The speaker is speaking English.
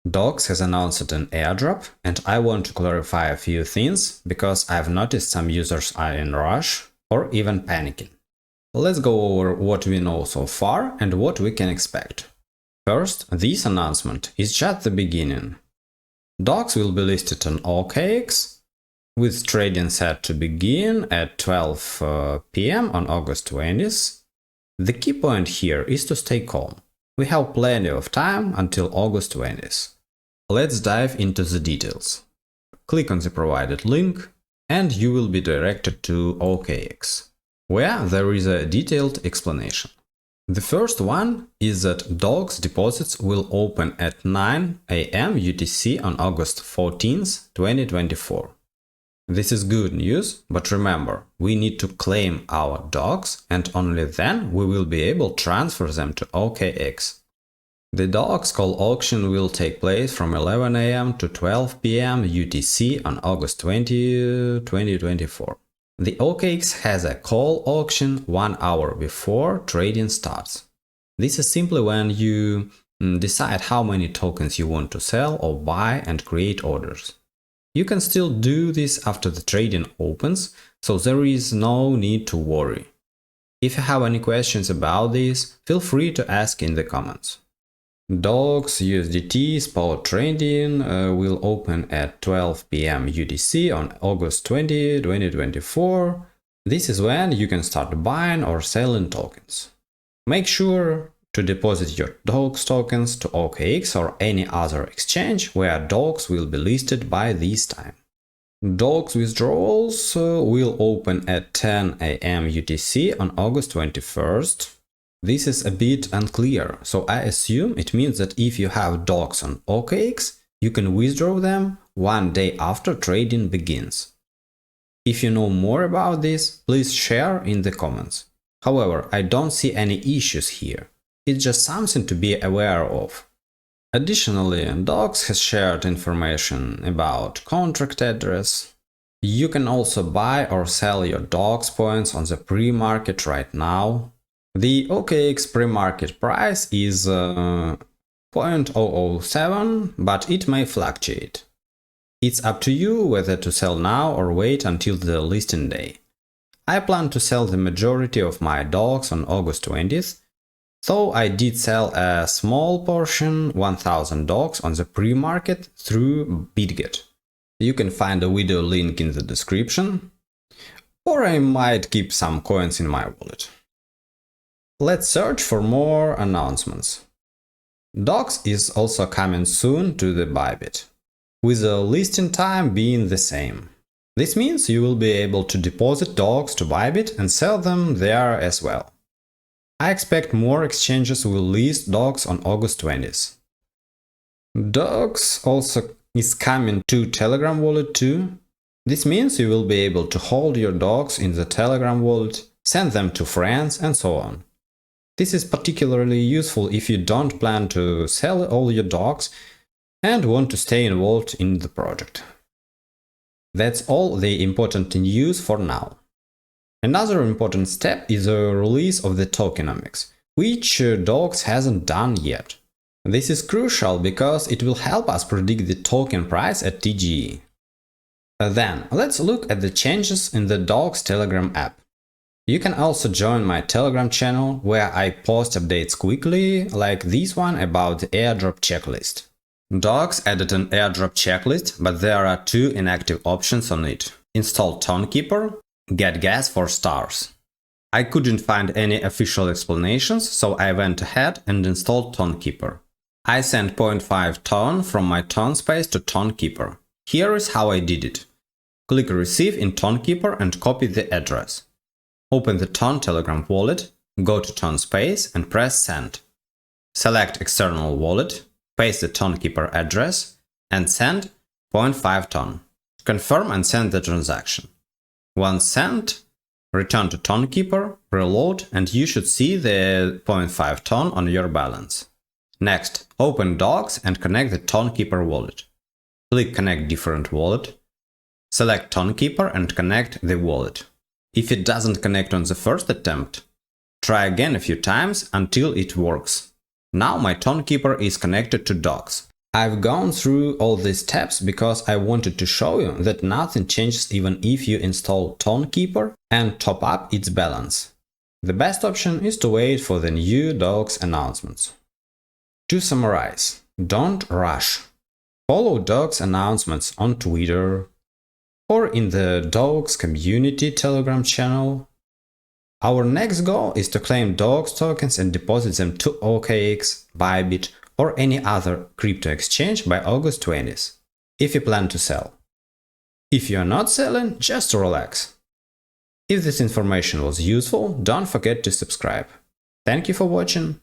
Docs has announced an airdrop, and I want to clarify a few things because I've noticed some users are in rush or even panicking. Let's go over what we know so far and what we can expect. First, this announcement is just the beginning. Docs will be listed on OKX, with trading set to begin at 12 p.m. on August 20th. The key point here is to stay calm. We have plenty of time until August 20th. Let's dive into the details. Click on the provided link and you will be directed to OKX, where there is a detailed explanation. The first one is that Docs deposits will open at 9 a.m. UTC on August 14th, 2024. This is good news, but remember, we need to claim our Docs and only then we will be able to transfer them to OKX. The Docs call auction will take place from 11 a.m. to 12 p.m. UTC on August 20, 2024. The OKX has a call auction 1 hour before trading starts. This is simply when you decide how many tokens you want to sell or buy and create orders. You can still do this after the trading opens, so there is no need to worry. If you have any questions about this, feel free to ask in the comments. Docs USDT spot trading will open at 12 p.m. UTC on August 20, 2024. This is when you can start buying or selling tokens. Make sure to deposit your Docs tokens to OKX or any other exchange where Docs will be listed by this time. Docs withdrawals will open at 10 a.m. UTC on August 21st. This is a bit unclear, so I assume it means that if you have Docs on OKX, you can withdraw them 1 day after trading begins. If you know more about this, please share in the comments. However, I don't see any issues here. It's just something to be aware of. Additionally, Docs has shared information about contract address. You can also buy or sell your Docs points on the pre-market right now. The OKX pre-market price is 0.007, but it may fluctuate. It's up to you whether to sell now or wait until the listing day. I plan to sell the majority of my Docs on August 20th, though I did sell a small portion, 1000 Docs, on the pre-market through BitGet. You can find a video link in the description, or I might keep some coins in my wallet. Let's search for more announcements. Docs is also coming soon to the Bybit, with the listing time being the same. This means you will be able to deposit Docs to Bybit and sell them there as well. I expect more exchanges will list Docs on August 20th. Docs also is coming to Telegram wallet too. This means you will be able to hold your Docs in the Telegram wallet, send them to friends and so on. This is particularly useful if you don't plan to sell all your Docs and want to stay involved in the project. That's all the important news for now. Another important step is the release of the tokenomics, which Docs hasn't done yet. This is crucial because it will help us predict the token price at TGE. Then, let's look at the changes in the Docs Telegram app. You can also join my Telegram channel, where I post updates quickly, like this one about the airdrop checklist. Docs added an airdrop checklist, but there are 2 inactive options on it. Install Tonekeeper, get gas for stars. I couldn't find any official explanations, so I went ahead and installed Tonekeeper. I sent 0.5 ton from my ton space to Tonekeeper. Here is how I did it. Click Receive in Tonekeeper and copy the address. Open the Ton Telegram wallet, go to Ton space and press Send. Select External wallet, paste the Tonekeeper address and send 0.5 ton. Confirm and send the transaction. Once sent, return to Tonekeeper, reload, and you should see the 0.5 ton on your balance. Next, open Docs and connect the Tonekeeper wallet. Click Connect different wallet. Select Tonekeeper and connect the wallet. If it doesn't connect on the first attempt, try again a few times until it works. Now my Tonekeeper is connected to Docs. I've gone through all these steps because I wanted to show you that nothing changes even if you install Tonekeeper and top up its balance. The best option is to wait for the new docs announcements. To summarize, don't rush. Follow docs announcements on Twitter or in the docs community Telegram channel. Our next goal is to claim docs tokens and deposit them to OKX, Bybit, or any other crypto exchange by August 20th, if you plan to sell. If you are not selling, just relax. If this information was useful, don't forget to subscribe. Thank you for watching.